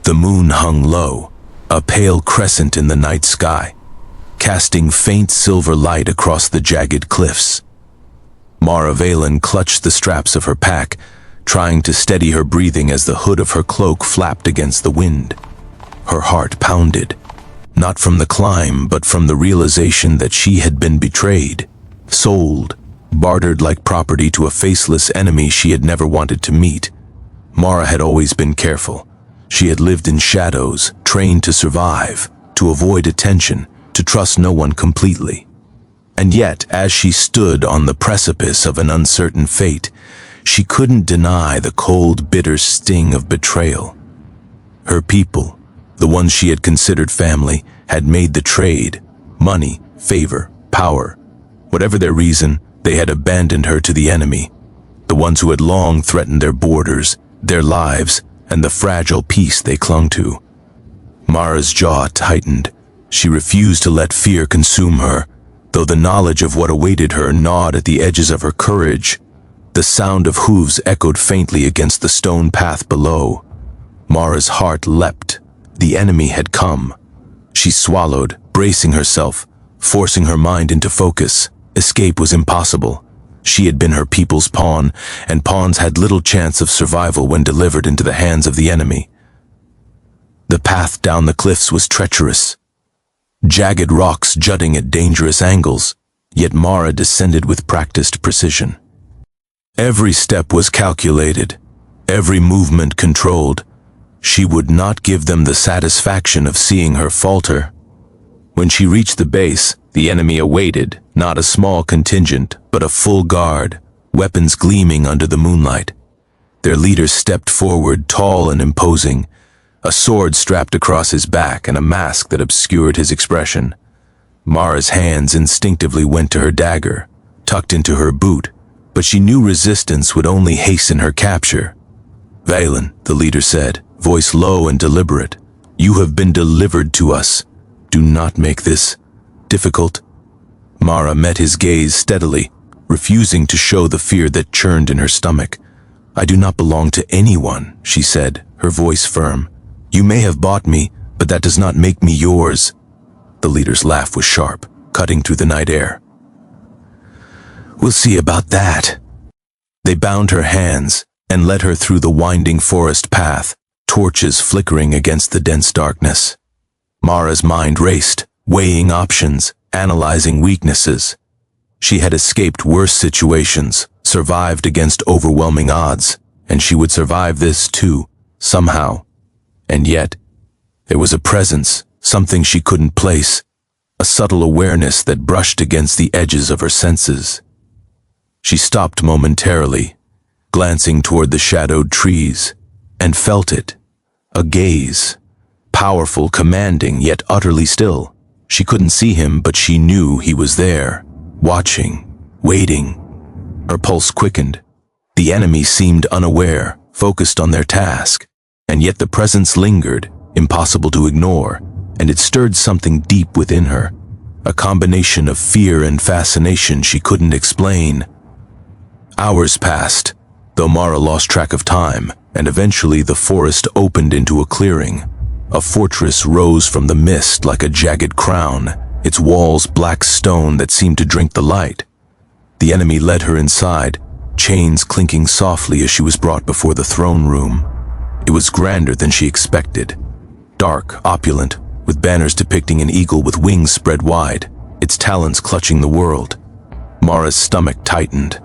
The moon hung low, a pale crescent in the night sky, casting faint silver light across the jagged cliffs. Mara Valen clutched the straps of her pack, trying to steady her breathing as the hood of her cloak flapped against the wind. Her heart pounded, not from the climb, but from the realization that she had been betrayed, sold, bartered like property to a faceless enemy she had never wanted to meet. Mara had always been careful. She had lived in shadows, trained to survive, to avoid attention, to trust no one completely. And yet, as she stood on the precipice of an uncertain fate, she couldn't deny the cold, bitter sting of betrayal. Her people, the ones she had considered family, had made the trade. Money, favor, power. Whatever their reason, they had abandoned her to the enemy. The ones who had long threatened their borders, their lives, and the fragile peace they clung to. Mara's jaw tightened. She refused to let fear consume her, though the knowledge of what awaited her gnawed at the edges of her courage. The sound of hooves echoed faintly against the stone path below. Mara's heart leapt. The enemy had come. She swallowed, bracing herself, forcing her mind into focus. Escape was impossible. She had been her people's pawn, and pawns had little chance of survival when delivered into the hands of the enemy. The path down the cliffs was treacherous, jagged rocks jutting at dangerous angles, yet Mara descended with practiced precision. Every step was calculated, every movement controlled. She would not give them the satisfaction of seeing her falter. When she reached the base, the enemy awaited, not a small contingent, but a full guard, weapons gleaming under the moonlight. Their leader stepped forward, tall and imposing, a sword strapped across his back and a mask that obscured his expression. Mara's hands instinctively went to her dagger, tucked into her boot, but she knew resistance would only hasten her capture. "Valen," the leader said, voice low and deliberate, "you have been delivered to us. Do not make this difficult." Mara met his gaze steadily, refusing to show the fear that churned in her stomach. "I do not belong to anyone," she said, her voice firm. "You may have bought me, but that does not make me yours." The leader's laugh was sharp, cutting through the night air. "We'll see about that." They bound her hands and led her through the winding forest path, torches flickering against the dense darkness. Mara's mind raced, weighing options, analyzing weaknesses. She had escaped worse situations, survived against overwhelming odds, and she would survive this too, somehow. And yet, there was a presence, something she couldn't place, a subtle awareness that brushed against the edges of her senses. She stopped momentarily, glancing toward the shadowed trees, and felt it, a gaze, powerful, commanding, yet utterly still. She couldn't see him, but she knew he was there, watching, waiting. Her pulse quickened. The enemy seemed unaware, focused on their task, and yet the presence lingered, impossible to ignore, and it stirred something deep within her, a combination of fear and fascination she couldn't explain. Hours passed, though Mara lost track of time, and eventually the forest opened into a clearing. A fortress rose from the mist like a jagged crown, its walls black stone that seemed to drink the light. The enemy led her inside, chains clinking softly as she was brought before the throne room. It was grander than she expected. Dark, opulent, with banners depicting an eagle with wings spread wide, its talons clutching the world. Mara's stomach tightened.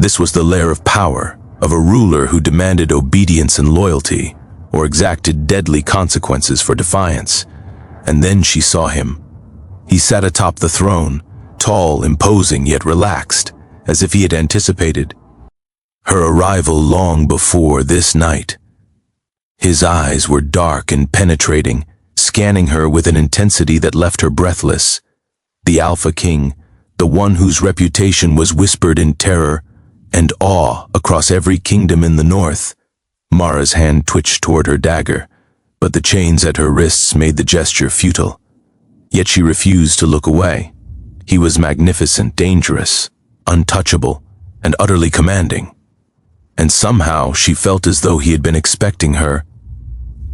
This was the lair of power, of a ruler who demanded obedience and loyalty, or exacted deadly consequences for defiance. And then she saw him. He sat atop the throne, tall, imposing, yet relaxed, as if he had anticipated her arrival long before this night. His eyes were dark and penetrating, scanning her with an intensity that left her breathless. The Alpha King, the one whose reputation was whispered in terror and awe across every kingdom in the north. Mara's hand twitched toward her dagger, but the chains at her wrists made the gesture futile. Yet she refused to look away. He was magnificent, dangerous, untouchable, and utterly commanding. And somehow she felt as though he had been expecting her.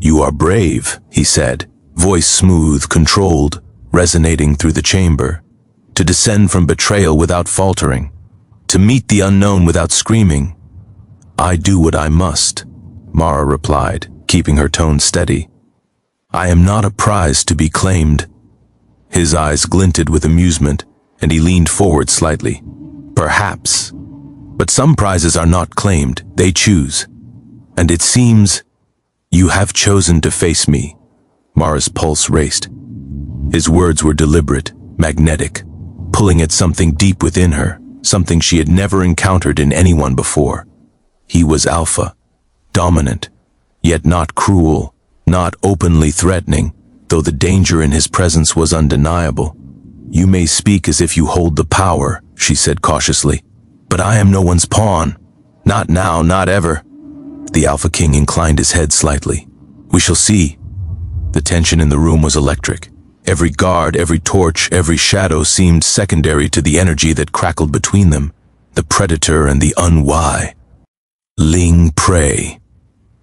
"You are brave," he said, voice smooth, controlled, resonating through the chamber. "To descend from betrayal without faltering. To meet the unknown without screaming." "I do what I must," Mara replied, keeping her tone steady. "I am not a prize to be claimed." His eyes glinted with amusement, and he leaned forward slightly. "Perhaps. But some prizes are not claimed, they choose. And it seems you have chosen to face me." Mara's pulse raced. His words were deliberate, magnetic, pulling at something deep within her, something she had never encountered in anyone before. He was alpha, dominant, yet not cruel, not openly threatening, though the danger in his presence was undeniable. "You may speak as if you hold the power," she said cautiously, "but I am no one's pawn. Not now, not ever." The Alpha King inclined his head slightly. "We shall see." The tension in the room was electric. Every guard, every torch, every shadow seemed secondary to the energy that crackled between them, the predator and the unwise. Ling prey,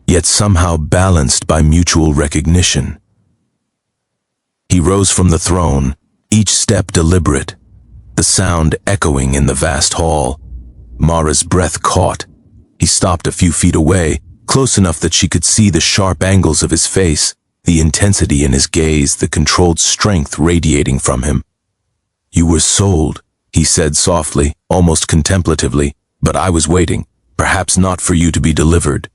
yet somehow balanced by mutual recognition. He rose from the throne, each step deliberate, the sound echoing in the vast hall. Mara's breath caught. He stopped a few feet away, close enough that she could see the sharp angles of his face, the intensity in his gaze, the controlled strength radiating from him. "You were sold," he said softly, almost contemplatively, "but I was waiting, perhaps not for you to be delivered,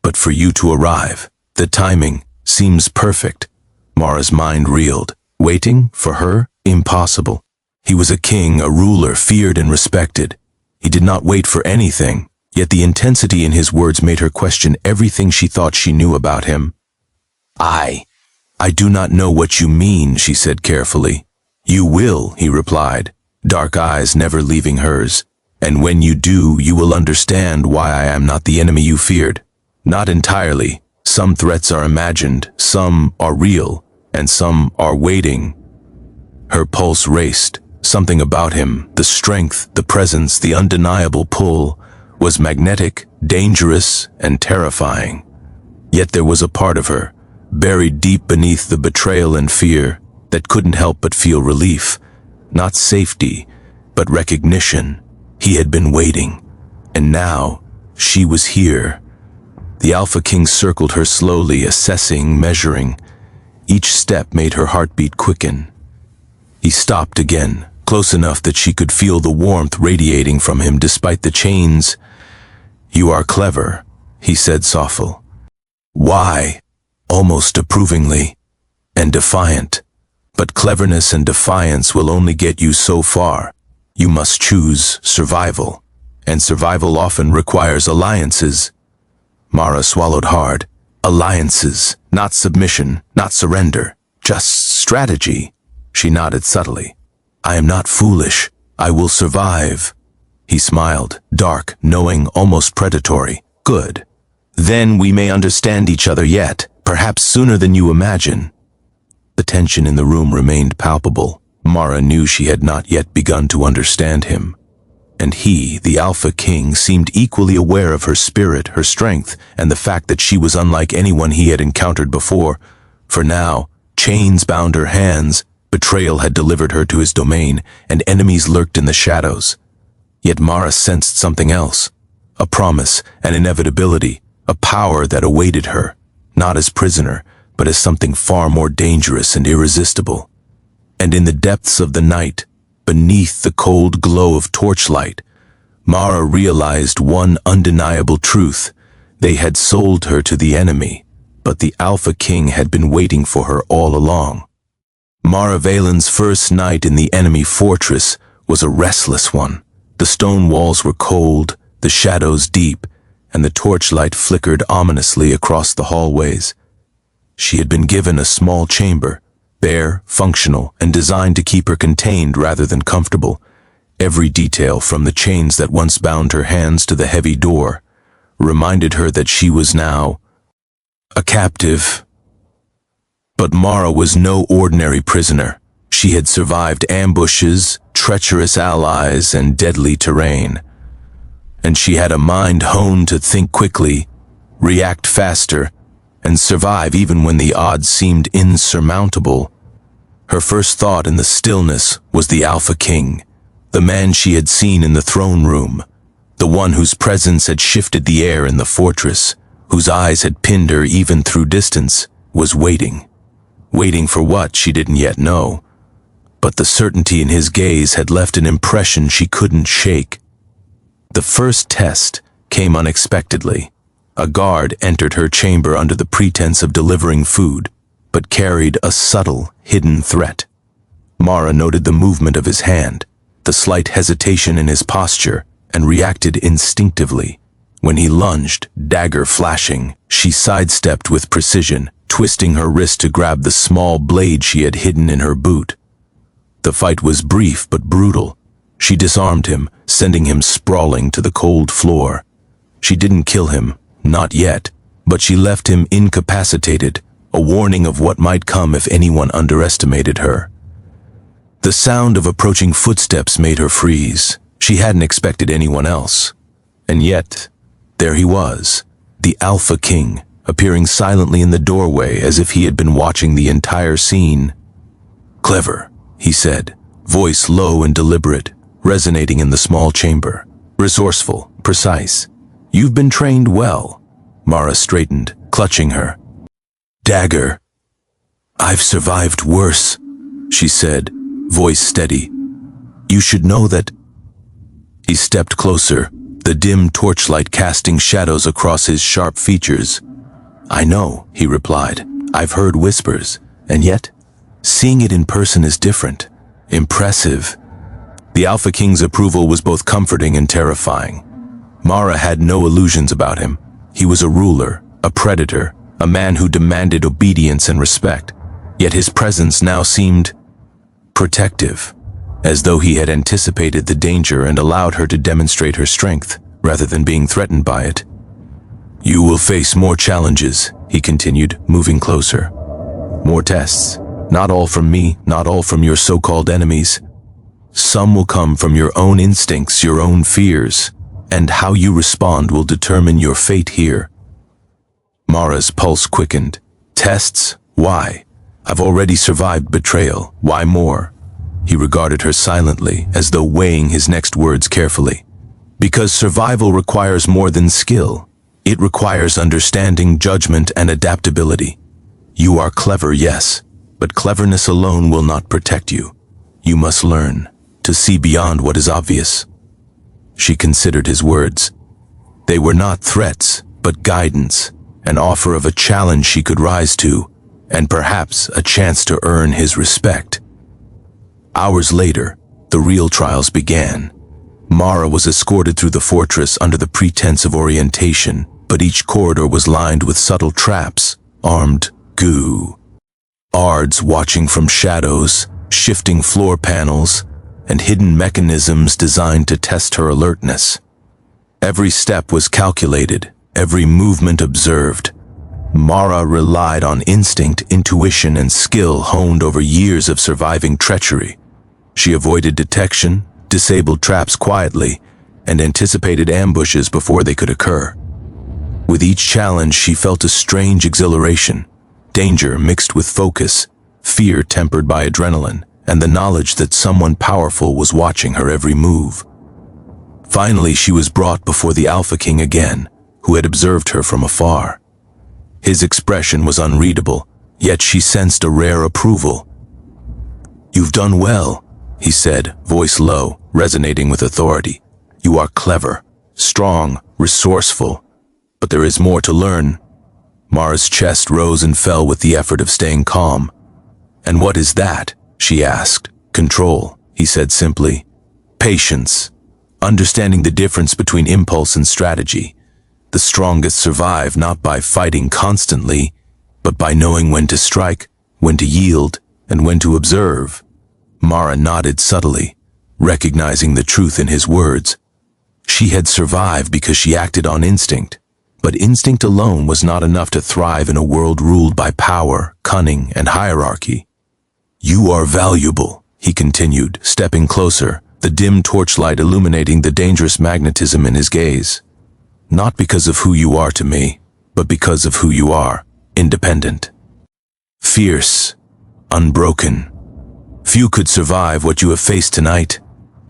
but for you to arrive. The timing seems perfect." Mara's mind reeled. Waiting for her? Impossible. He was a king, a ruler, feared and respected. He did not wait for anything, yet the intensity in his words made her question everything she thought she knew about him. I do not know what you mean," she said carefully. "You will," he replied, dark eyes never leaving hers. "And when you do, you will understand why I am not the enemy you feared. Not entirely. Some threats are imagined, some are real, and some are waiting." Her pulse raced. Something about him, the strength, the presence, the undeniable pull, was magnetic, dangerous, and terrifying. Yet there was a part of her, buried deep beneath the betrayal and fear, that couldn't help but feel relief. Not safety, but recognition. He had been waiting, and now she was here. The Alpha King circled her slowly, assessing, measuring. Each step made her heartbeat quicken. He stopped again, close enough that she could feel the warmth radiating from him despite the chains. "You are clever," he said softly. "Why?" Almost approvingly, "and defiant. But cleverness and defiance will only get you so far. You must choose survival, and survival often requires alliances." Mara swallowed hard. Alliances, not submission, not surrender, just strategy. She nodded subtly. "I am not foolish. I will survive." He smiled, dark, knowing, almost predatory. "Good. Then we may understand each other yet, perhaps sooner than you imagine." The tension in the room remained palpable. Mara knew she had not yet begun to understand him. And he, the Alpha King, seemed equally aware of her spirit, her strength, and the fact that she was unlike anyone he had encountered before. For now, chains bound her hands, betrayal had delivered her to his domain, and enemies lurked in the shadows. Yet Mara sensed something else, a promise, an inevitability, a power that awaited her, not as prisoner, but as something far more dangerous and irresistible. And in the depths of the night, beneath the cold glow of torchlight, Mara realized one undeniable truth. They had sold her to the enemy, but the Alpha King had been waiting for her all along. Mara Valen's first night in the enemy fortress was a restless one. The stone walls were cold, the shadows deep, and the torchlight flickered ominously across the hallways. She had been given a small chamber, bare, functional, and designed to keep her contained rather than comfortable. Every detail, from the chains that once bound her hands to the heavy door, reminded her that she was now a captive. But Mara was no ordinary prisoner. She had survived ambushes, treacherous allies, and deadly terrain. And she had a mind honed to think quickly, react faster, and survive even when the odds seemed insurmountable. Her first thought in the stillness was the Alpha King, the man she had seen in the throne room, the one whose presence had shifted the air in the fortress, whose eyes had pinned her even through distance, was waiting. Waiting for what, she didn't yet know. But the certainty in his gaze had left an impression she couldn't shake. The first test came unexpectedly. A guard entered her chamber under the pretense of delivering food, but carried a subtle, hidden threat. Mara noted the movement of his hand, the slight hesitation in his posture, and reacted instinctively. When he lunged, dagger flashing, she sidestepped with precision, twisting her wrist to grab the small blade she had hidden in her boot. The fight was brief but brutal. She disarmed him, sending him sprawling to the cold floor. She didn't kill him, not yet, but she left him incapacitated, a warning of what might come if anyone underestimated her. The sound of approaching footsteps made her freeze. She hadn't expected anyone else. And yet, there he was, the Alpha King, appearing silently in the doorway as if he had been watching the entire scene. "Clever," he said, voice low and deliberate, resonating in the small chamber. "Resourceful, precise. You've been trained well." Mara straightened, clutching her. "Dagger. I've survived worse," she said, voice steady. "You should know that." He stepped closer, the dim torchlight casting shadows across his sharp features. "I know," he replied. "I've heard whispers, and yet, seeing it in person is different. Impressive." The Alpha King's approval was both comforting and terrifying. Mara had no illusions about him. He was a ruler, a predator, a man who demanded obedience and respect. Yet his presence now seemed protective, as though he had anticipated the danger and allowed her to demonstrate her strength, rather than being threatened by it. "You will face more challenges," he continued, moving closer. "More tests. Not all from me, not all from your so-called enemies. Some will come from your own instincts, your own fears, and how you respond will determine your fate here." Mara's pulse quickened. "Tests? Why? I've already survived betrayal. Why more?" He regarded her silently, as though weighing his next words carefully. "Because survival requires more than skill. It requires understanding, judgment, and adaptability. You are clever, yes, but cleverness alone will not protect you. You must learn to see beyond what is obvious." She considered his words. They were not threats, but guidance, an offer of a challenge she could rise to, and perhaps a chance to earn his respect. Hours later, the real trials began. Mara was escorted through the fortress under the pretense of orientation, but each corridor was lined with subtle traps, armed guards watching from shadows, shifting floor panels, and hidden mechanisms designed to test her alertness. Every step was calculated, every movement observed. Mara relied on instinct, intuition, and skill honed over years of surviving treachery. She avoided detection, disabled traps quietly, and anticipated ambushes before they could occur. With each challenge, she felt a strange exhilaration, danger mixed with focus, fear tempered by adrenaline, and the knowledge that someone powerful was watching her every move. Finally, she was brought before the Alpha King again, who had observed her from afar. His expression was unreadable, yet she sensed a rare approval. "You've done well," he said, voice low, resonating with authority. "You are clever, strong, resourceful, but there is more to learn." Mara's chest rose and fell with the effort of staying calm. "And what is that?" she asked. "Control," he said simply. "Patience. Understanding the difference between impulse and strategy. The strongest survive not by fighting constantly, but by knowing when to strike, when to yield, and when to observe." Mara nodded subtly, recognizing the truth in his words. She had survived because she acted on instinct, but instinct alone was not enough to thrive in a world ruled by power, cunning, and hierarchy. "You are valuable," he continued, stepping closer, the dim torchlight illuminating the dangerous magnetism in his gaze. "Not because of who you are to me, but because of who you are. independent. Fierce, unbroken. Few could survive what you have faced tonight.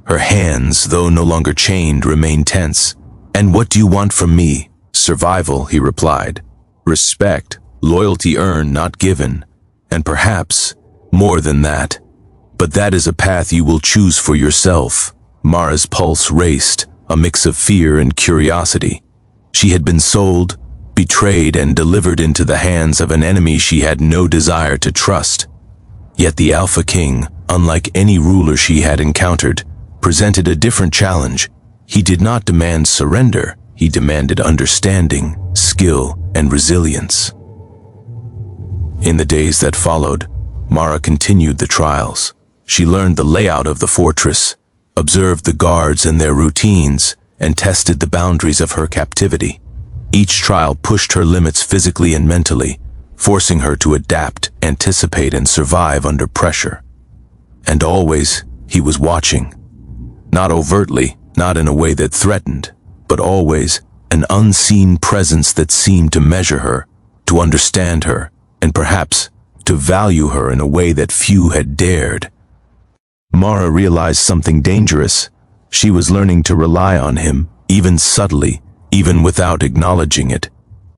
Her hands, though no longer chained, remained tense. "And what do you want from me?" "Survival," he replied. "Respect, loyalty earned, not given. And perhaps more than that. But that is a path you will choose for yourself." Mara's pulse raced, a mix of fear and curiosity. She had been sold, betrayed, and delivered into the hands of an enemy she had no desire to trust. Yet the Alpha King, unlike any ruler she had encountered, presented a different challenge. He did not demand surrender, he demanded understanding, skill, and resilience. In the days that followed, Mara continued the trials. She learned the layout of the fortress, observed the guards and their routines, and tested the boundaries of her captivity. Each trial pushed her limits physically and mentally, forcing her to adapt, anticipate, and survive under pressure. And always, he was watching. Not overtly, not in a way that threatened, but always an unseen presence that seemed to measure her, to understand her, and perhaps to value her in a way that few had dared. Mara realized something dangerous. She was learning to rely on him, even subtly, even without acknowledging it.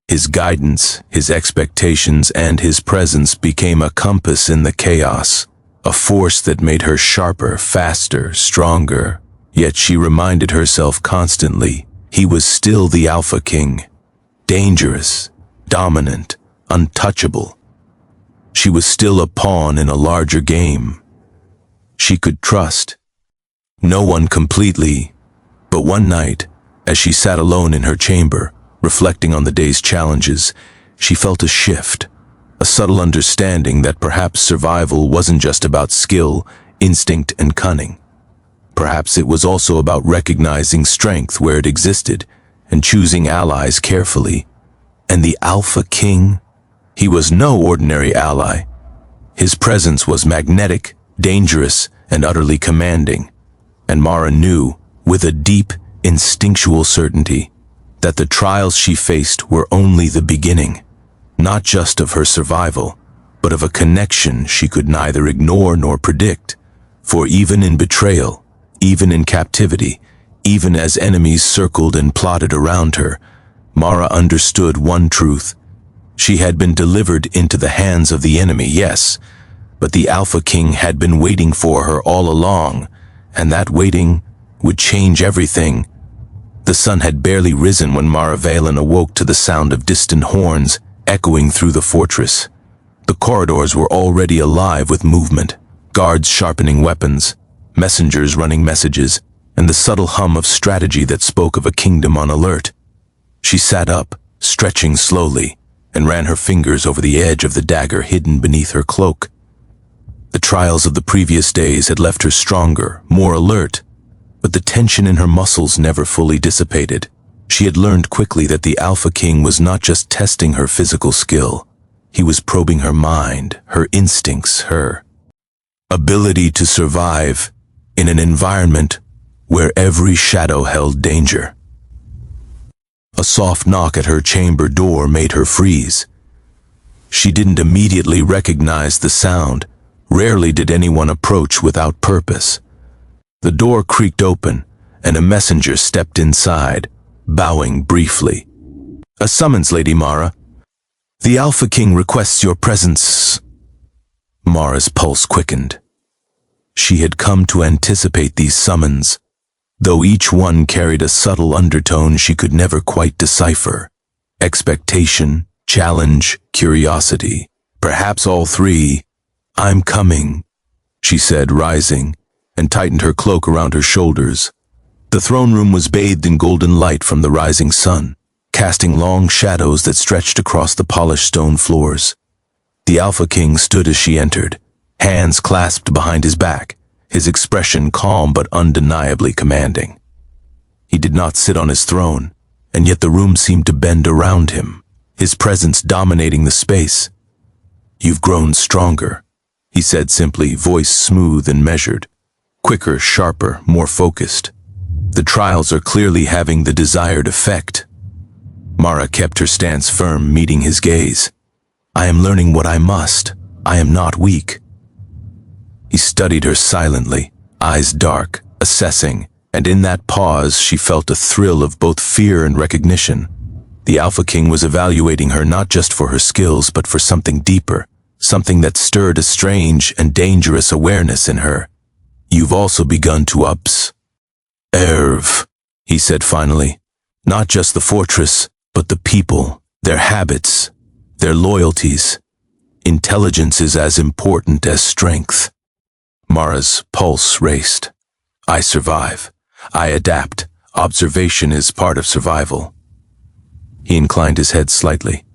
His guidance, his expectations, and his presence became a compass in the chaos, a force that made her sharper, faster, stronger. Yet she reminded herself constantly, he was still the Alpha King, dangerous, dominant, untouchable. She was still a pawn in a larger game. She could trust. No one completely, but one night, as she sat alone in her chamber, reflecting on the day's challenges, she felt a shift, a subtle understanding that perhaps survival wasn't just about skill, instinct, and cunning. Perhaps it was also about recognizing strength where it existed and choosing allies carefully. And the Alpha King? He was no ordinary ally. His presence was magnetic, dangerous, and utterly commanding. And Mara knew, with a deep, instinctual certainty, that the trials she faced were only the beginning, not just of her survival, but of a connection she could neither ignore nor predict. For even in betrayal, even in captivity, even as enemies circled and plotted around her, Mara understood one truth. She had been delivered into the hands of the enemy, yes, but the Alpha King had been waiting for her all along, and that waiting would change everything. The sun had barely risen when Mara Valen awoke to the sound of distant horns echoing through the fortress. The corridors were already alive with movement, guards sharpening weapons, messengers running messages, and the subtle hum of strategy that spoke of a kingdom on alert. She sat up, stretching slowly, and ran her fingers over the edge of the dagger hidden beneath her cloak. The trials of the previous days had left her stronger, more alert, but the tension in her muscles never fully dissipated. She had learned quickly that the Alpha King was not just testing her physical skill. He was probing her mind, her instincts, her ability to survive in an environment where every shadow held danger. A soft knock at her chamber door made her freeze. She didn't immediately recognize the sound. Rarely did anyone approach without purpose. The door creaked open, and a messenger stepped inside, bowing briefly. "A summons, Lady Mara. The Alpha King requests your presence." Mara's pulse quickened. She had come to anticipate these summons, though each one carried a subtle undertone she could never quite decipher. Expectation, challenge, curiosity. Perhaps all three. "I'm coming," she said, rising, and tightened her cloak around her shoulders. The throne room was bathed in golden light from the rising sun, casting long shadows that stretched across the polished stone floors. The Alpha King stood as she entered, hands clasped behind his back, his expression calm but undeniably commanding. He did not sit on his throne, and yet the room seemed to bend around him, his presence dominating the space. "You've grown stronger," he said simply, voice smooth and measured, quicker, sharper, more focused. "The trials are clearly having the desired effect." Mara kept her stance firm, meeting his gaze. I am learning what I must. I am not weak." He studied her silently, eyes dark, assessing, and in that pause she felt a thrill of both fear and recognition. The Alpha King was evaluating her not just for her skills, but for something deeper, something that stirred a strange and dangerous awareness in her. "You've also begun to observe," he said finally. "Not just the fortress, but the people, their habits, their loyalties. Intelligence is as important as strength." Mara's pulse raced. "I survive. I adapt. Observation is part of survival." He inclined his head slightly.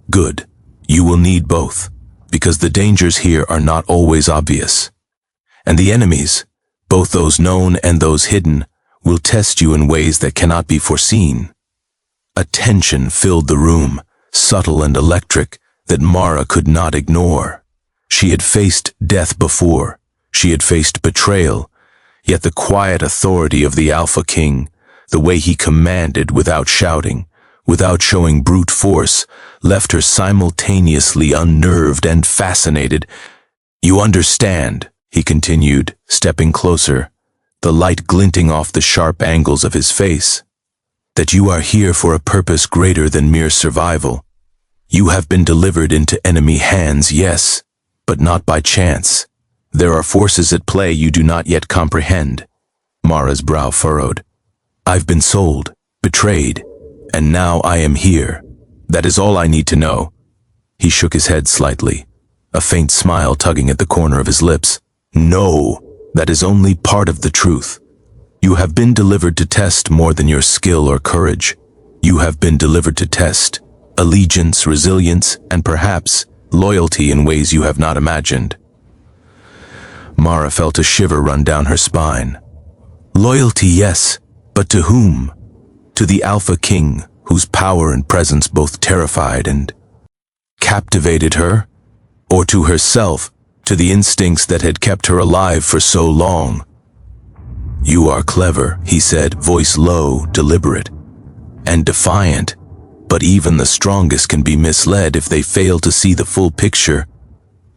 "Good. You will need both, because the dangers here are not always obvious. And the enemies, both those known and those hidden, will test you in ways that cannot be foreseen." A tension filled the room, subtle and electric, that Mara could not ignore. She had faced death before. She had faced betrayal, yet the quiet authority of the Alpha King, the way he commanded without shouting, without showing brute force, left her simultaneously unnerved and fascinated. "You understand," he continued, stepping closer, the light glinting off the sharp angles of his face, "that you are here for a purpose greater than mere survival. You have been delivered into enemy hands, yes, but not by chance. There are forces at play you do not yet comprehend." Mara's brow furrowed. "I've been sold, betrayed, and now I am here. That is all I need to know." He shook his head slightly, a faint smile tugging at the corner of his lips. "No, that is only part of the truth. You have been delivered to test more than your skill or courage. You have been delivered to test allegiance, resilience, and perhaps loyalty in ways you have not imagined." Mara felt a shiver run down her spine. Loyalty, yes, but to whom? To the Alpha King, whose power and presence both terrified and captivated her? Or to herself, to the instincts that had kept her alive for so long? "You are clever," he said, voice low, deliberate, "and defiant, but even the strongest can be misled if they fail to see the full picture."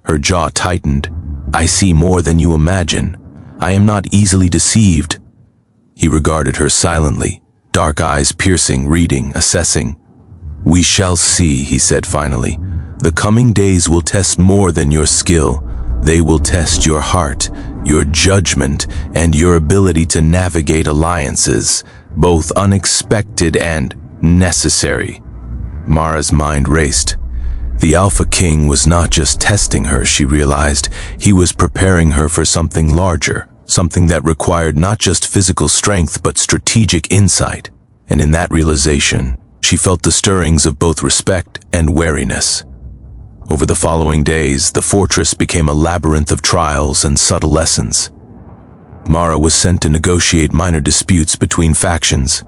Her jaw tightened. "I see more than you imagine. I am not easily deceived." He regarded her silently, dark eyes piercing, reading, assessing. "We shall see," he said finally. "The coming days will test more than your skill. They will test your heart, your judgment, and your ability to navigate alliances, both unexpected and necessary." Mara's mind raced. The Alpha King was not just testing her, she realized. He was preparing her for something larger, something that required not just physical strength but strategic insight. And in that realization, she felt the stirrings of both respect and wariness. Over the following days, the fortress became a labyrinth of trials and subtle lessons. Mara was sent to negotiate minor disputes between factions,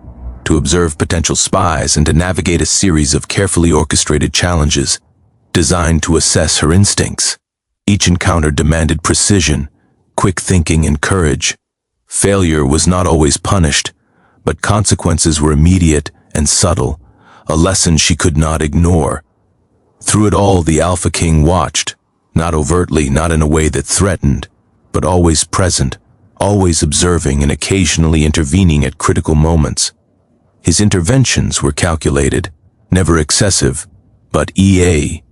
to observe potential spies, and to navigate a series of carefully orchestrated challenges designed to assess her instincts. Each encounter demanded precision, quick thinking, and courage. Failure was not always punished, but consequences were immediate and subtle, a lesson she could not ignore. Through it all, the Alpha King watched, not overtly, not in a way that threatened, but always present, always observing and occasionally intervening at critical moments. His interventions were calculated, never excessive, but each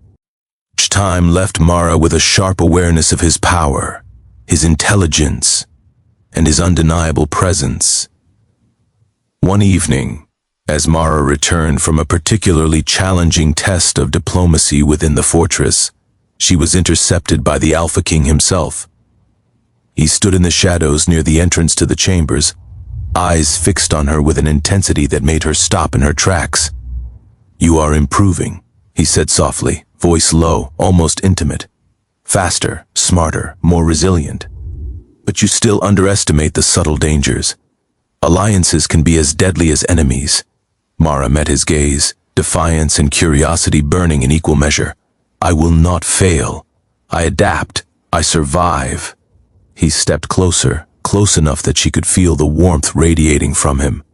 time left Mara with a sharp awareness of his power, his intelligence, and his undeniable presence. One evening, as Mara returned from a particularly challenging test of diplomacy within the fortress, she was intercepted by the Alpha King himself. He stood in the shadows near the entrance to the chambers, eyes fixed on her with an intensity that made her stop in her tracks. "You are improving," he said softly, voice low, almost intimate. "Faster, smarter, more resilient. But you still underestimate the subtle dangers. Alliances can be as deadly as enemies." Mara met his gaze, defiance and curiosity burning in equal measure. "I will not fail. I adapt. I survive." He stepped closer, close enough that she could feel the warmth radiating from him.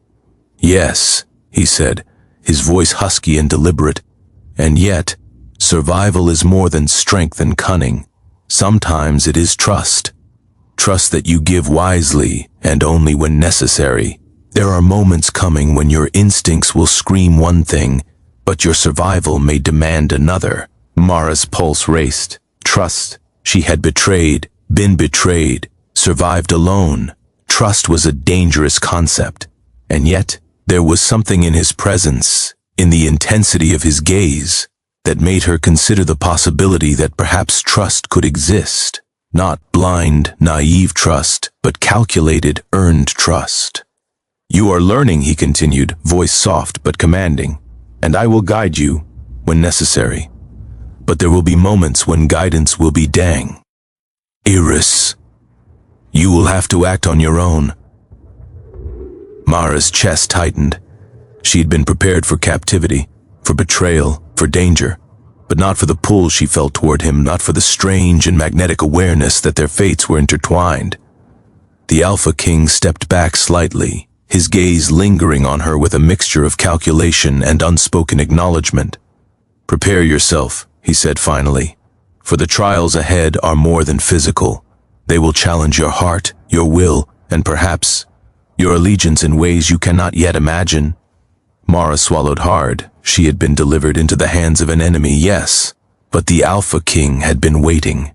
"Yes," he said, his voice husky and deliberate, "and yet, Survival is more than strength and cunning. Sometimes it is trust. Trust that you give wisely and only when necessary. There are moments coming when your instincts will scream one thing, but your survival may demand another. Mara's pulse raced. Trust. She had been betrayed, survived alone. Trust was a dangerous concept, and yet there was something in his presence, in the intensity of his gaze, that made her consider the possibility that perhaps trust could exist. Not blind, naive trust, but calculated, earned trust. "You are learning," he continued, voice soft but commanding, "and I will guide you when necessary. But there will be moments when guidance will be dang. Iris, you will have to act on your own." Mara's chest tightened. She had been prepared for captivity, for betrayal, for danger, but not for the pull she felt toward him, not for the strange and magnetic awareness that their fates were intertwined. The Alpha King stepped back slightly, his gaze lingering on her with a mixture of calculation and unspoken acknowledgement. "Prepare yourself," he said finally, "for the trials ahead are more than physical. They will challenge your heart, your will, and perhaps your allegiance in ways you cannot yet imagine." Mara swallowed hard. She had been delivered into the hands of an enemy, yes, but the Alpha King had been waiting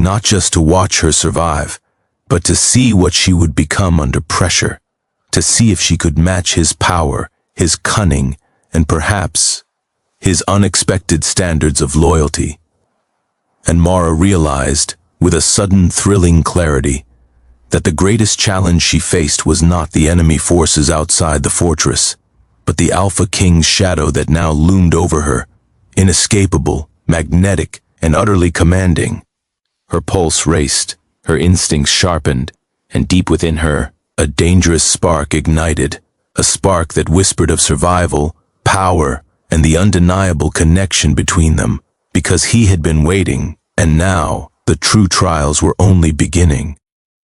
not just to watch her survive, but to see what she would become under pressure, to see if she could match his power, his cunning, and perhaps his unexpected standards of loyalty. And Mara realized, with a sudden thrilling clarity, that the greatest challenge she faced was not the enemy forces outside the fortress, but the Alpha King's shadow that now loomed over her, inescapable, magnetic, and utterly commanding. Her pulse raced, her instincts sharpened, and deep within her, a dangerous spark ignited, a spark that whispered of survival, power, and the undeniable connection between them, because he had been waiting, and now the true trials were only beginning.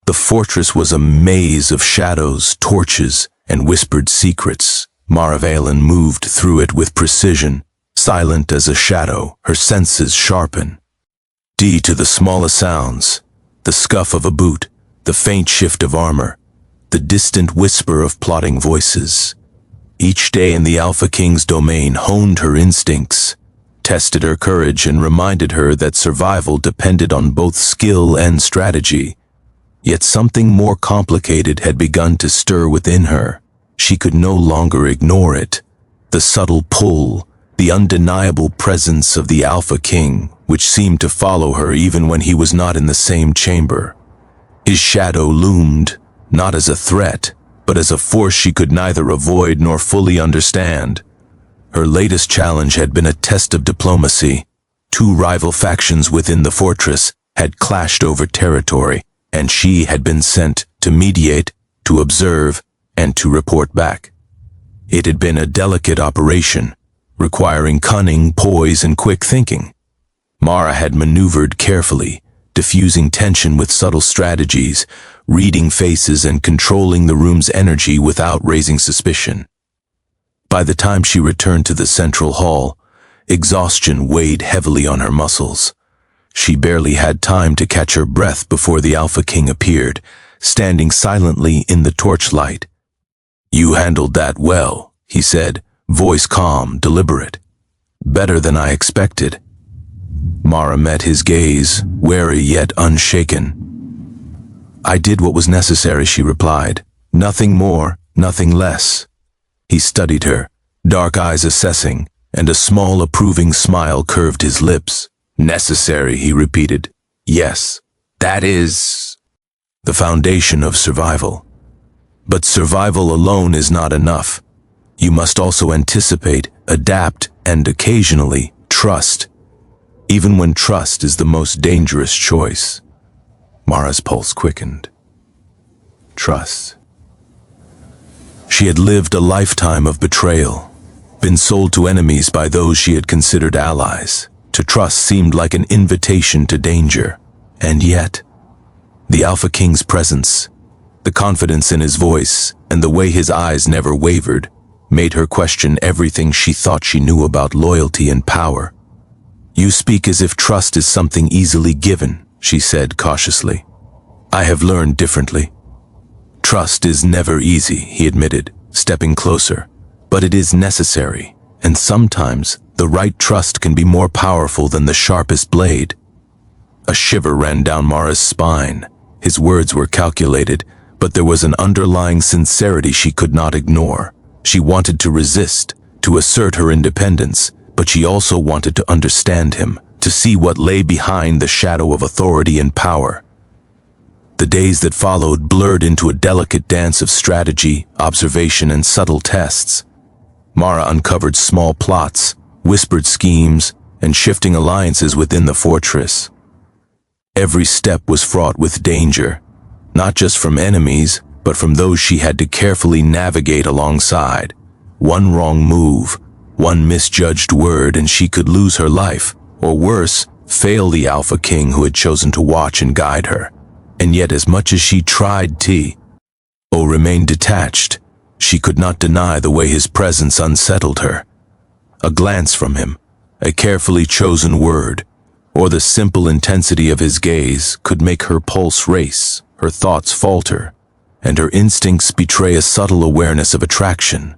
The fortress was a maze of shadows, torches, and whispered secrets. Mara Valen moved through it with precision, silent as a shadow, her senses sharpen. To the smallest sounds, the scuff of a boot, the faint shift of armor, the distant whisper of plotting voices. Each day in the Alpha King's domain honed her instincts, tested her courage, and reminded her that survival depended on both skill and strategy. Yet something more complicated had begun to stir within her. She could no longer ignore it. The subtle pull, the undeniable presence of the Alpha King, which seemed to follow her even when he was not in the same chamber. His shadow loomed, not as a threat, but as a force she could neither avoid nor fully understand. Her latest challenge had been a test of diplomacy. Two rival factions within the fortress had clashed over territory, and she had been sent to mediate, to observe, and to report back. It had been a delicate operation, requiring cunning, poise, and quick thinking. Mara had maneuvered carefully, diffusing tension with subtle strategies, reading faces and controlling the room's energy without raising suspicion. By the time she returned to the central hall, exhaustion weighed heavily on her muscles. She barely had time to catch her breath before the Alpha King appeared, standing silently in the torchlight. "You handled that well," he said, voice calm, deliberate. "Better than I expected." Mara met his gaze, wary yet unshaken. "I did what was necessary," she replied. "Nothing more, nothing less." He studied her, dark eyes assessing, and a small approving smile curved his lips. "Necessary," he repeated. "Yes, that is the foundation of survival. But survival alone is not enough. You must also anticipate, adapt, and occasionally trust, even when trust is the most dangerous choice." Mara's pulse quickened. Trust. She had lived a lifetime of betrayal, been sold to enemies by those she had considered allies. To trust seemed like an invitation to danger. And yet, the Alpha King's presence, the confidence in his voice, and the way his eyes never wavered, made her question everything she thought she knew about loyalty and power. You speak as if trust is something easily given, she said cautiously. I have learned differently. Trust is never easy, he admitted, stepping closer. But it is necessary, and sometimes the right trust can be more powerful than the sharpest blade. A shiver ran down Mara's spine. His words were calculated, but there was an underlying sincerity she could not ignore. She wanted to resist, to assert her independence, but she also wanted to understand him, to see what lay behind the shadow of authority and power. The days that followed blurred into a delicate dance of strategy, observation, and subtle tests. Mara uncovered small plots, whispered schemes, and shifting alliances within the fortress. Every step was fraught with danger, not just from enemies, but from those she had to carefully navigate alongside. One wrong move, one misjudged word, and she could lose her life, or worse, fail the Alpha King who had chosen to watch and guide her. And yet, as much as she tried to remain detached, she could not deny the way his presence unsettled her. A glance from him, a carefully chosen word, or the simple intensity of his gaze could make her pulse race, her thoughts falter, and her instincts betray a subtle awareness of attraction,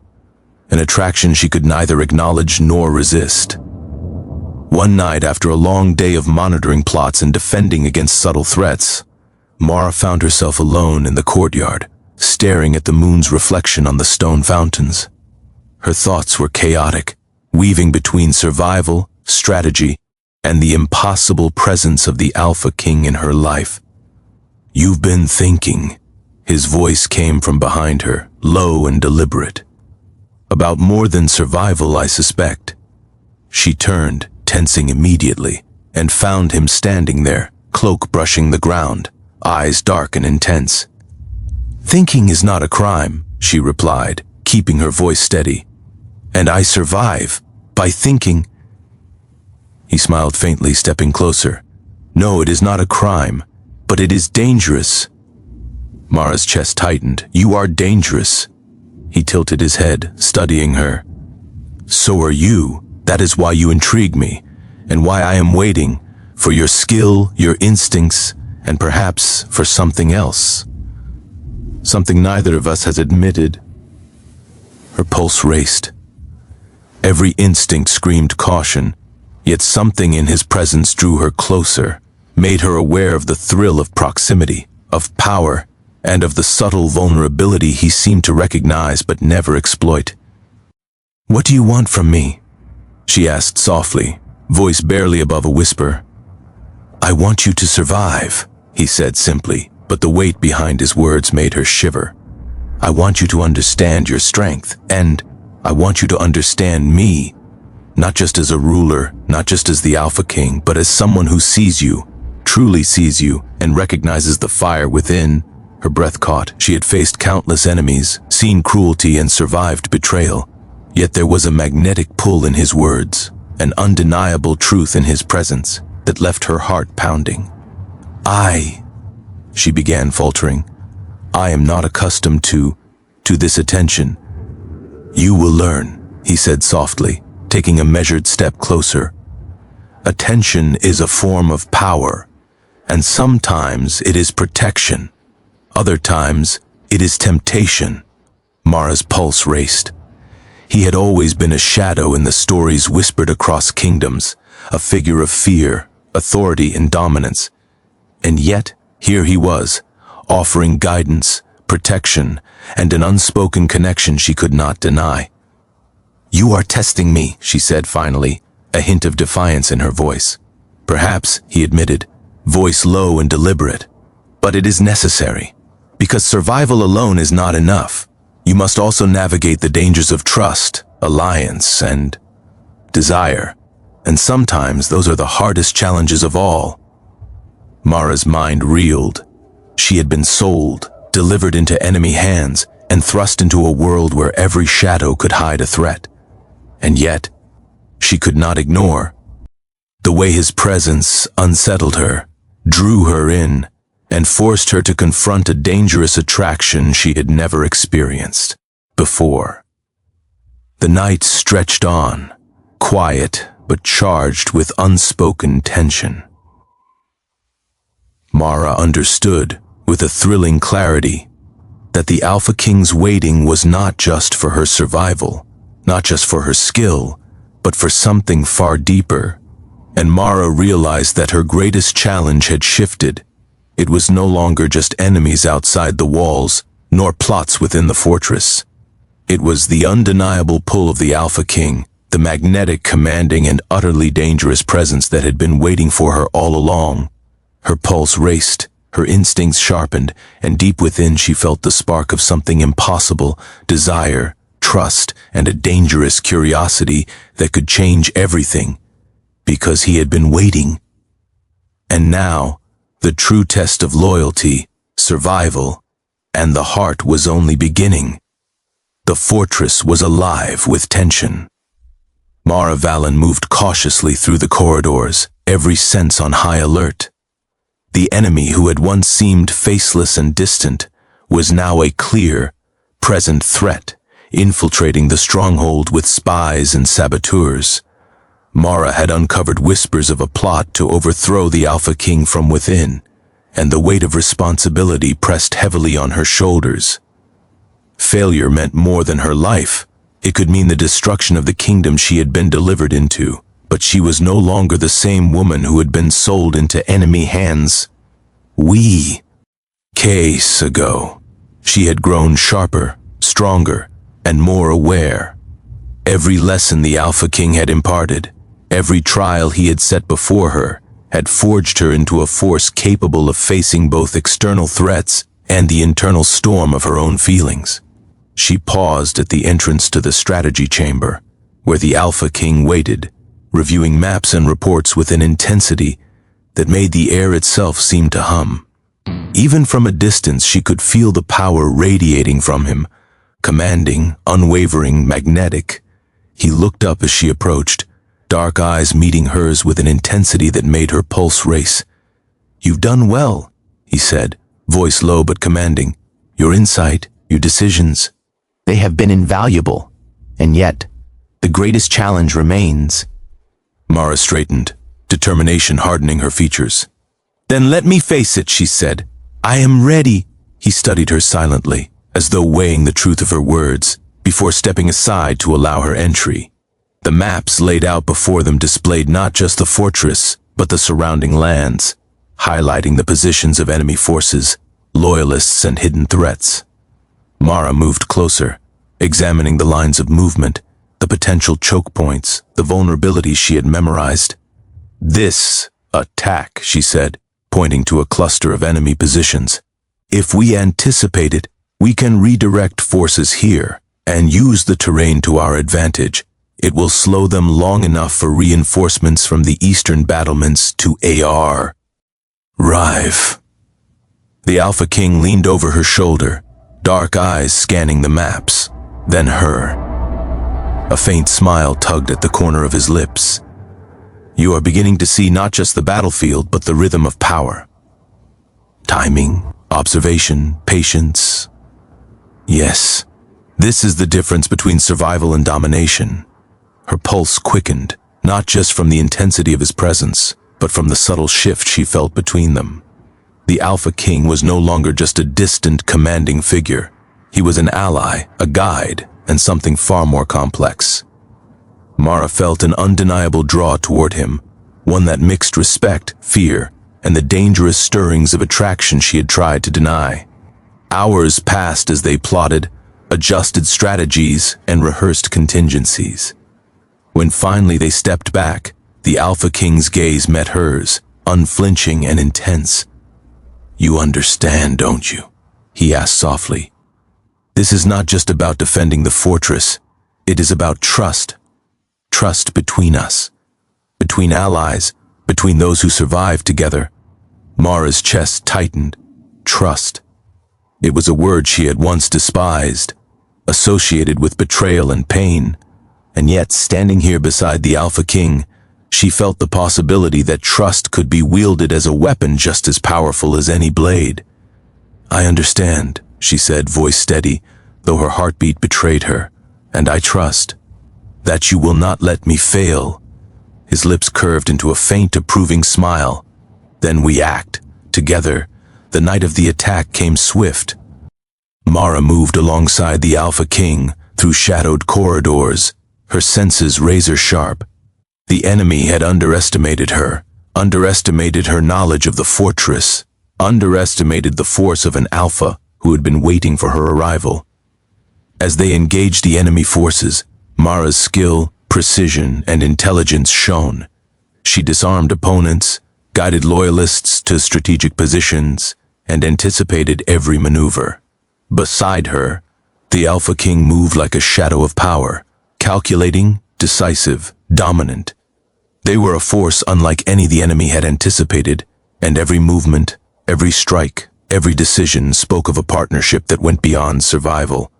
an attraction she could neither acknowledge nor resist. One night, after a long day of monitoring plots and defending against subtle threats, Mara found herself alone in the courtyard, staring at the moon's reflection on the stone fountains. Her thoughts were chaotic, weaving between survival, strategy, and the impossible presence of the Alpha King in her life. You've been thinking. His voice came from behind her, low and deliberate. About more than survival, I suspect. She turned, tensing immediately, and found him standing there, cloak brushing the ground, eyes dark and intense. Thinking is not a crime, she replied, keeping her voice steady. And I survive by thinking. He smiled faintly, stepping closer. No, it is not a crime, but it is dangerous. Mara's chest tightened. You are dangerous. He tilted his head, studying her. So are you. That is why you intrigue me, and why I am waiting, for your skill, your instincts, and perhaps for something else. Something neither of us has admitted. Her pulse raced. Every instinct screamed caution, yet something in his presence drew her closer, made her aware of the thrill of proximity, of power, and of the subtle vulnerability he seemed to recognize but never exploit. What do you want from me? She asked softly, voice barely above a whisper. I want you to survive, he said simply, but the weight behind his words made her shiver. I want you to understand your strength, and I want you to understand me. Not just as a ruler, not just as the Alpha King, but as someone who sees you, truly sees you, and recognizes the fire within. Her breath caught. She had faced countless enemies, seen cruelty, and survived betrayal. Yet there was a magnetic pull in his words, an undeniable truth in his presence that left her heart pounding. She began faltering. I am not accustomed to this attention. You will learn, he said softly, taking a measured step closer. Attention is a form of power, and sometimes it is protection. Other times, it is temptation. Mara's pulse raced. He had always been a shadow in the stories whispered across kingdoms, a figure of fear, authority, and dominance. And yet, here he was, offering guidance, protection, and an unspoken connection she could not deny. You are testing me, she said finally, a hint of defiance in her voice. Perhaps, he admitted, voice low and deliberate. But it is necessary, because survival alone is not enough. You must also navigate the dangers of trust, alliance, and desire. And sometimes those are the hardest challenges of all. Mara's mind reeled. She had been sold, delivered into enemy hands, and thrust into a world where every shadow could hide a threat. And yet, she could not ignore. The way his presence unsettled her, drew her in, and forced her to confront a dangerous attraction she had never experienced before. The night stretched on, quiet but charged with unspoken tension. Mara understood, with a thrilling clarity, that the Alpha King's waiting was not just for her survival, not just for her skill, but for something far deeper. And Mara realized that her greatest challenge had shifted. It was no longer just enemies outside the walls, nor plots within the fortress. It was the undeniable pull of the Alpha King, the magnetic, commanding, and utterly dangerous presence that had been waiting for her all along. Her pulse raced, her instincts sharpened, and deep within she felt the spark of something impossible, desire, trust, and a dangerous curiosity that could change everything. Because he had been waiting. And now, the true test of loyalty, survival, and the heart was only beginning. The fortress was alive with tension. Mara Valen moved cautiously through the corridors, every sense on high alert. The enemy who had once seemed faceless and distant was now a clear, present threat, infiltrating the stronghold with spies and saboteurs. Mara had uncovered whispers of a plot to overthrow the Alpha King from within, and the weight of responsibility pressed heavily on her shoulders. Failure meant more than her life. It could mean the destruction of the kingdom she had been delivered into, but she was no longer the same woman who had been sold into enemy hands. Weeks ago, she had grown sharper, stronger, and more aware. Every lesson the Alpha King had imparted, every trial he had set before her, had forged her into a force capable of facing both external threats and the internal storm of her own feelings. She paused at the entrance to the strategy chamber, where the Alpha King waited, reviewing maps and reports with an intensity that made the air itself seem to hum. Even from a distance, she could feel the power radiating from him, commanding, unwavering, magnetic. He looked up as she approached, dark eyes meeting hers with an intensity that made her pulse race. "You've done well," he said, voice low but commanding. "Your insight, your decisions, they have been invaluable. And yet, the greatest challenge remains." Mara straightened, determination hardening her features. "Then let me face it," she said. "I am ready." He studied her silently, as though weighing the truth of her words, before stepping aside to allow her entry. The maps laid out before them displayed not just the fortress, but the surrounding lands, highlighting the positions of enemy forces, loyalists, and hidden threats. Mara moved closer, examining the lines of movement, the potential choke points, the vulnerabilities she had memorized. "This attack," she said, pointing to a cluster of enemy positions. "If we anticipate it, we can redirect forces here and use the terrain to our advantage. It will slow them long enough for reinforcements from the eastern battlements to arrive." The Alpha King leaned over her shoulder, dark eyes scanning the maps, then her. A faint smile tugged at the corner of his lips. "You are beginning to see not just the battlefield, but the rhythm of power. Timing, observation, patience. Yes, this is the difference between survival and domination." Her pulse quickened, not just from the intensity of his presence, but from the subtle shift she felt between them. The Alpha King was no longer just a distant, commanding figure. He was an ally, a guide, and something far more complex. Mara felt an undeniable draw toward him, one that mixed respect, fear, and the dangerous stirrings of attraction she had tried to deny. Hours passed as they plotted, adjusted strategies, and rehearsed contingencies. When finally they stepped back, the Alpha King's gaze met hers, unflinching and intense. "You understand, don't you?" he asked softly. "This is not just about defending the fortress. It is about trust. Trust between us, between allies, between those who survive together." Mara's chest tightened. Trust. It was a word she had once despised, associated with betrayal and pain. And yet, standing here beside the Alpha King, she felt the possibility that trust could be wielded as a weapon just as powerful as any blade. "I understand," she said, voice steady, though her heartbeat betrayed her. "And I trust that you will not let me fail his lips curved into a faint, approving smile. Then we act. Together, the night of the attack came swift. Mara moved alongside the Alpha King through shadowed corridors, her senses razor-sharp. The enemy had underestimated her knowledge of the fortress, underestimated the force of an Alpha who had been waiting for her arrival. As they engaged the enemy forces, Mara's skill, precision, and intelligence shone. She disarmed opponents, guided loyalists to strategic positions, and anticipated every maneuver. Beside her, the Alpha King moved like a shadow of power, calculating, decisive, dominant. They were a force unlike any the enemy had anticipated, and every movement, every strike, every decision spoke of a partnership that went beyond survival.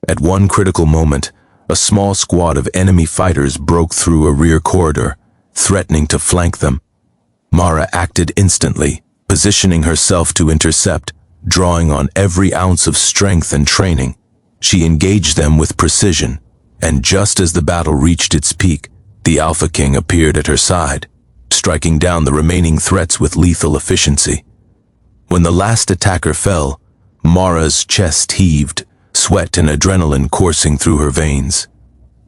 At one critical moment, a small squad of enemy fighters broke through a rear corridor, threatening to flank them. Mara acted instantly, positioning herself to intercept, drawing on every ounce of strength and training. She engaged them with precision, and just as the battle reached its peak, the Alpha King appeared at her side, striking down the remaining threats with lethal efficiency. When the last attacker fell, Mara's chest heaved, sweat and adrenaline coursing through her veins.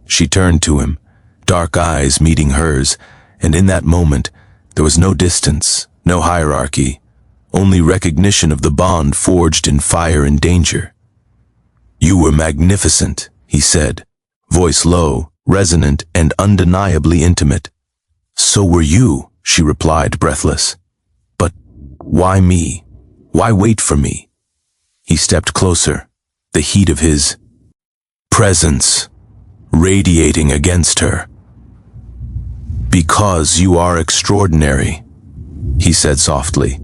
She turned to him, dark eyes meeting hers, and in that moment, there was no distance, no hierarchy, only recognition of the bond forged in fire and danger. "You were magnificent," he said, voice low, resonant, and undeniably intimate. "So were you," she replied, breathless. "But why me? Why wait for me?" He stepped closer, the heat of his presence radiating against her. "Because you are extraordinary," he said softly.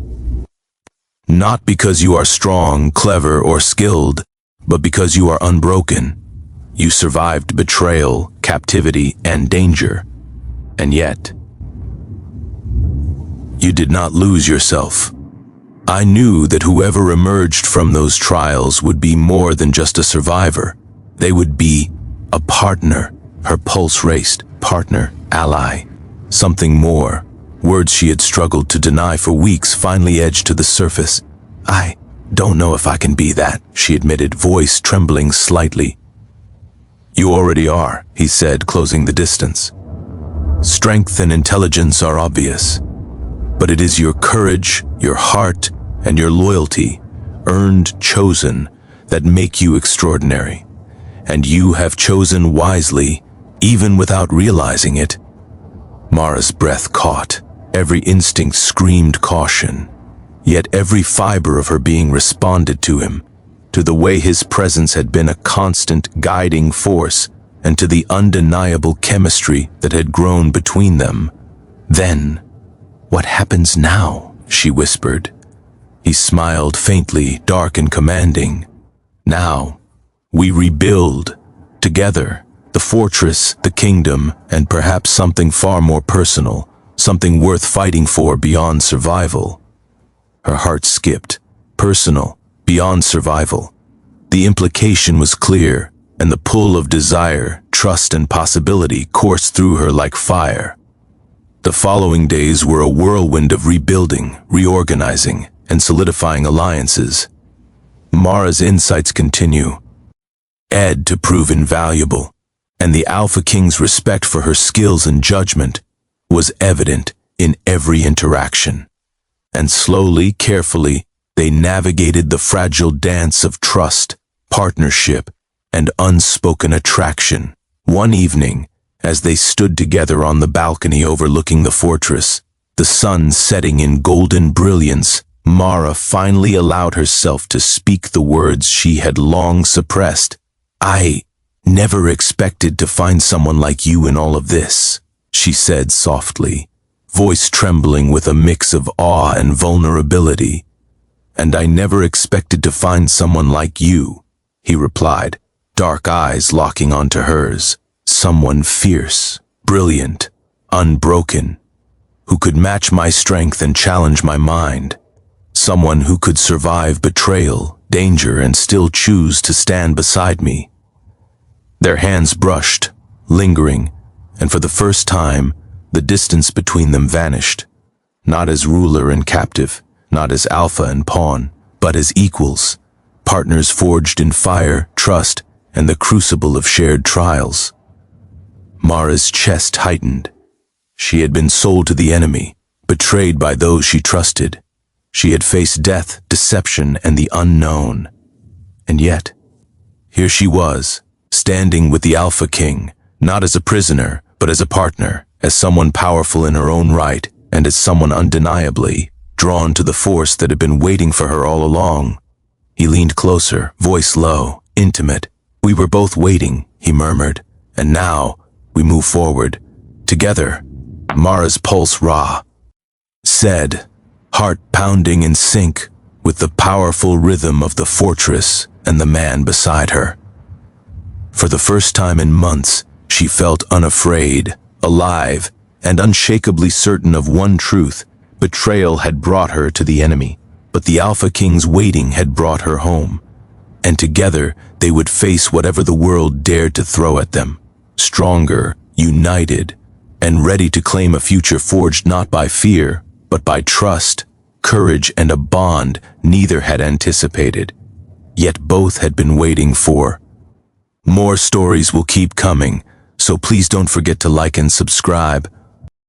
"Not because you are strong, clever, or skilled, but because you are unbroken. You survived betrayal, captivity, and danger. And yet, you did not lose yourself. I knew that whoever emerged from those trials would be more than just a survivor. They would be a partner." Her pulse raced. Partner, ally, something more. Words she had struggled to deny for weeks finally edged to the surface. "I don't know if I can be that," she admitted, voice trembling slightly. "You already are," he said, closing the distance. "Strength and intelligence are obvious, but it is your courage, your heart, and your loyalty, earned, chosen, that make you extraordinary. And you have chosen wisely, even without realizing it." Mara's breath caught. Every instinct screamed caution. Yet every fiber of her being responded to him, to the way his presence had been a constant guiding force, and to the undeniable chemistry that had grown between them. "Then, what happens now?" she whispered. He smiled faintly, dark and commanding. "Now, we rebuild, together, the fortress, the kingdom, and perhaps something far more personal, something worth fighting for beyond survival." Her heart skipped. Personal, beyond survival. The implication was clear, and the pull of desire, trust, and possibility coursed through her like fire. The following days were a whirlwind of rebuilding, reorganizing, and solidifying alliances. Mara's insights continue. Ed to prove invaluable, and the Alpha King's respect for her skills and judgment was evident in every interaction. And slowly, carefully, they navigated the fragile dance of trust, partnership, and unspoken attraction. One evening, as they stood together on the balcony overlooking the fortress, the sun setting in golden brilliance, Mara finally allowed herself to speak the words she had long suppressed. "I never expected to find someone like you in all of this," she said softly, voice trembling with a mix of awe and vulnerability. "And I never expected to find someone like you," he replied, dark eyes locking onto hers. "Someone fierce, brilliant, unbroken, who could match my strength and challenge my mind. Someone who could survive betrayal, danger, and still choose to stand beside me." Their hands brushed, lingering, and for the first time, the distance between them vanished, not as ruler and captive, not as alpha and pawn, but as equals, partners forged in fire, trust, and the crucible of shared trials. Mara's chest tightened. She had been sold to the enemy, betrayed by those she trusted. She had faced death, deception, and the unknown. And yet, here she was, standing with the Alpha King, not as a prisoner, but as a partner, as someone powerful in her own right, and as someone undeniably drawn to the force that had been waiting for her all along. He leaned closer, voice low, intimate. "We were both waiting," he murmured, "and now we move forward, together." Mara's pulse raw, said, heart pounding in sync with the powerful rhythm of the fortress and the man beside her. For the first time in months, she felt unafraid, alive, and unshakably certain of one truth: betrayal had brought her to the enemy, but the Alpha King's waiting had brought her home. And together they would face whatever the world dared to throw at them, stronger, united, and ready to claim a future forged not by fear, but by trust, courage, and a bond neither had anticipated, yet both had been waiting for. More stories will keep coming, so please don't forget to like and subscribe.